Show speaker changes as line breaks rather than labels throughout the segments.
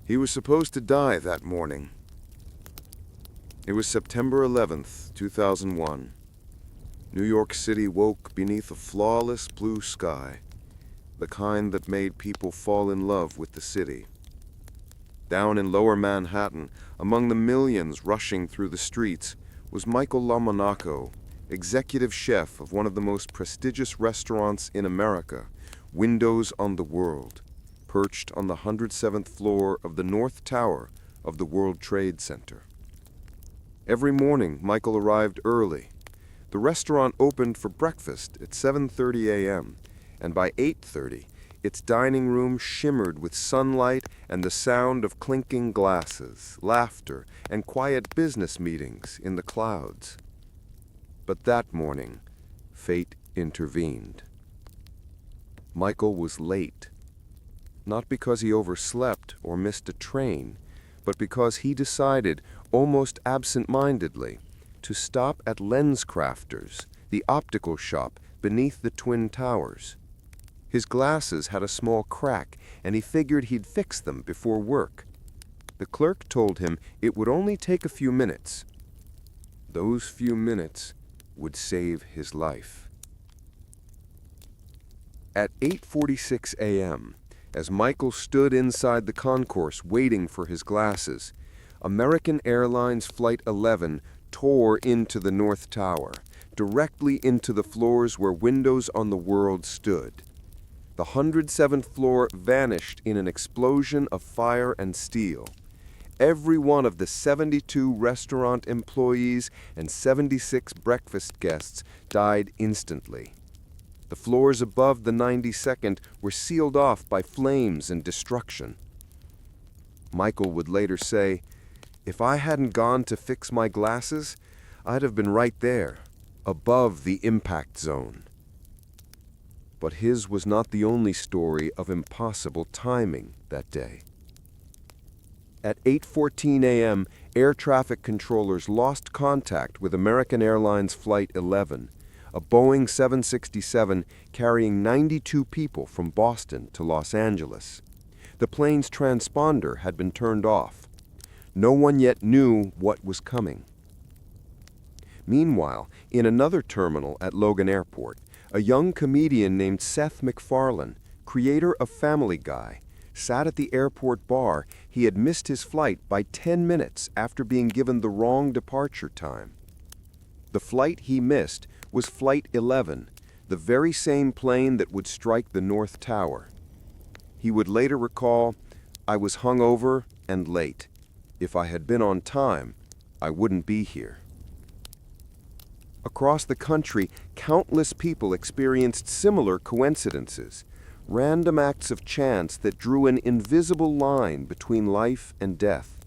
He was supposed to die that morning. It was September 11th, 2001. New York City woke beneath a flawless blue sky, the kind that made people fall in love with the city. Down in lower Manhattan, among the millions rushing through the streets, was Michael LaMonaco, executive chef of one of the most prestigious restaurants in America, Windows on the World, perched on the 107th floor of the North Tower of the World Trade Center. Every morning, Michael arrived early. The restaurant opened for breakfast at 7:30 a.m., and by 8:30, its dining room shimmered with sunlight and the sound of clinking glasses, laughter, and quiet business meetings in the clouds. But that morning, fate intervened. Michael was late, not because he overslept or missed a train, but because he decided, almost absent-mindedly, to stop at LensCrafters, the optical shop beneath the Twin Towers. His glasses had a small crack, and he figured he'd fix them before work. The clerk told him it would only take a few minutes. Those few minutes would save his life. At 8:46 a.m., as Michael stood inside the concourse waiting for his glasses, American Airlines Flight 11 tore into the North Tower, directly into the floors where Windows on the World stood. The 107th floor vanished in an explosion of fire and steel. Every one of the 72 restaurant employees and 76 breakfast guests died instantly. The floors above the 92nd were sealed off by flames and destruction. Michael would later say, "If I hadn't gone to fix my glasses, I'd have been right there, above the impact zone." But his was not the only story of impossible timing that day. At 8:14 a.m., air traffic controllers lost contact with American Airlines Flight 11, a Boeing 767 carrying 92 people from Boston to Los Angeles. The plane's transponder had been turned off. No one yet knew what was coming. Meanwhile, in another terminal at Logan Airport, a young comedian named Seth MacFarlane, creator of Family Guy, sat at the airport bar. He had missed his flight by 10 minutes after being given the wrong departure time. The flight he missed was Flight 11, the very same plane that would strike the North Tower. He would later recall, "I was hungover and late. If I had been on time, I wouldn't be here." Across the country, countless people experienced similar coincidences, random acts of chance that drew an invisible line between life and death.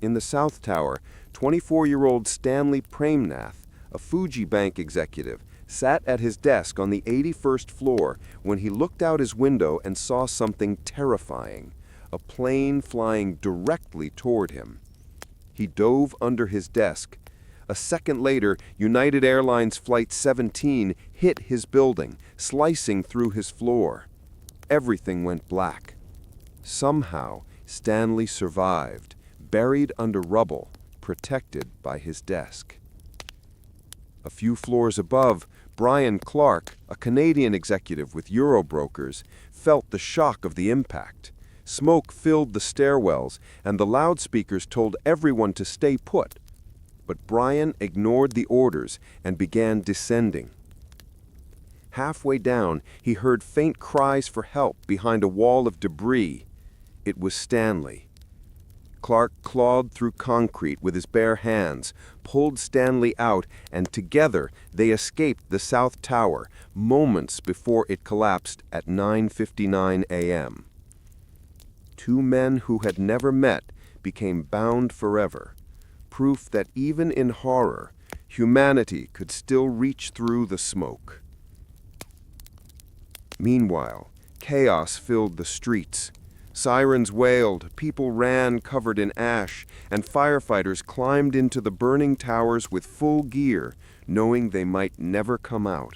In the South Tower, 24-year-old Stanley Premnath, a Fuji Bank executive, sat at his desk on the 81st floor when he looked out his window and saw something terrifying, a plane flying directly toward him. He dove under his desk. A second later, United Airlines Flight 17 hit his building, slicing through his floor. Everything went black. Somehow, Stanley survived, buried under rubble, protected by his desk. A few floors above, Brian Clark, a Canadian executive with Eurobrokers, felt the shock of the impact. Smoke filled the stairwells, and the loudspeakers told everyone to stay put. But Brian ignored the orders and began descending. Halfway down, he heard faint cries for help behind a wall of debris. It was Stanley. Clark clawed through concrete with his bare hands, pulled Stanley out, and together they escaped the South Tower moments before it collapsed at 9:59 a.m. Two men who had never met became bound forever, proof that even in horror, humanity could still reach through the smoke. Meanwhile, chaos filled the streets. Sirens wailed, people ran covered in ash, and firefighters climbed into the burning towers with full gear, knowing they might never come out.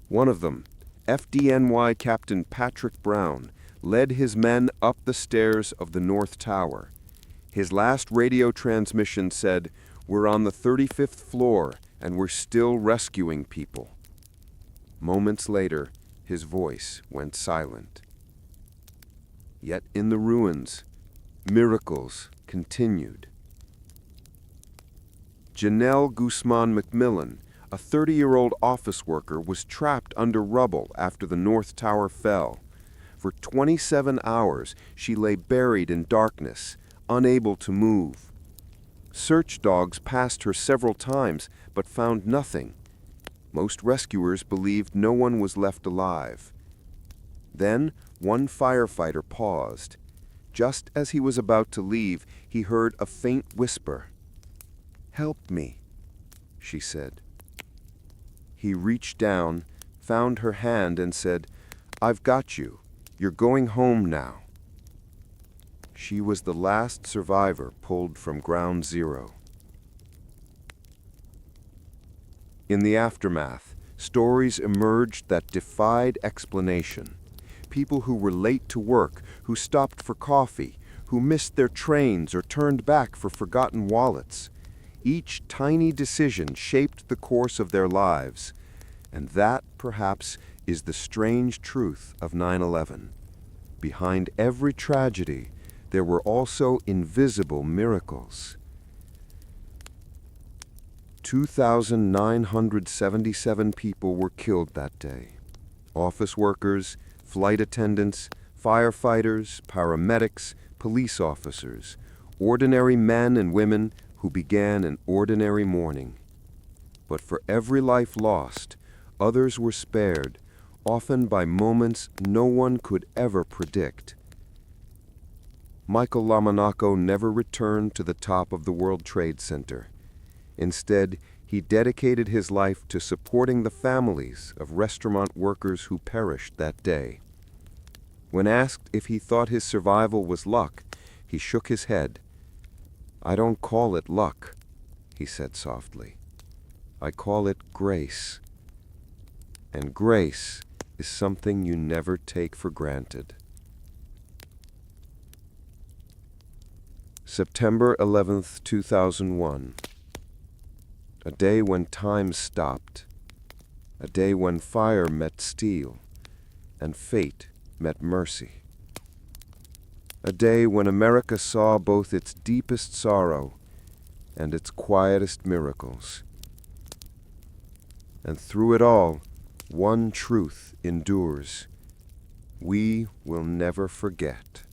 One of them, FDNY Captain Patrick Brown, led his men up the stairs of the North Tower. His last radio transmission said, "We're on the 35th floor and we're still rescuing people." Moments later, his voice went silent. Yet in the ruins, miracles continued. Janelle Guzman McMillan, a 30-year-old office worker, was trapped under rubble after the North Tower fell. For 27 hours, she lay buried in darkness, unable to move. Search dogs passed her several times, but found nothing. Most rescuers believed no one was left alive. Then, one firefighter paused. Just as he was about to leave, he heard a faint whisper. "Help me," she said. He reached down, found her hand, and said, "I've got you. You're going home now." She was the last survivor pulled from ground zero. In the aftermath, stories emerged that defied explanation. People who were late to work, who stopped for coffee, who missed their trains or turned back for forgotten wallets. Each tiny decision shaped the course of their lives. And that, perhaps, is the strange truth of 9/11. Behind every tragedy, there were also invisible miracles. 2,977 people were killed that day. Office workers, flight attendants, firefighters, paramedics, police officers, ordinary men and women who began an ordinary morning. But for every life lost, others were spared, often by moments no one could ever predict. Michael Lamonaco never returned to the top of the World Trade Center. Instead, he dedicated his life to supporting the families of restaurant workers who perished that day. When asked if he thought his survival was luck, he shook his head. "I don't call it luck," he said softly. "I call it grace. And grace is something you never take for granted." September 11th, 2001. A day when time stopped. A day when fire met steel, and fate met mercy. A day when America saw both its deepest sorrow and its quietest miracles. And through it all, one truth endures: we will never forget.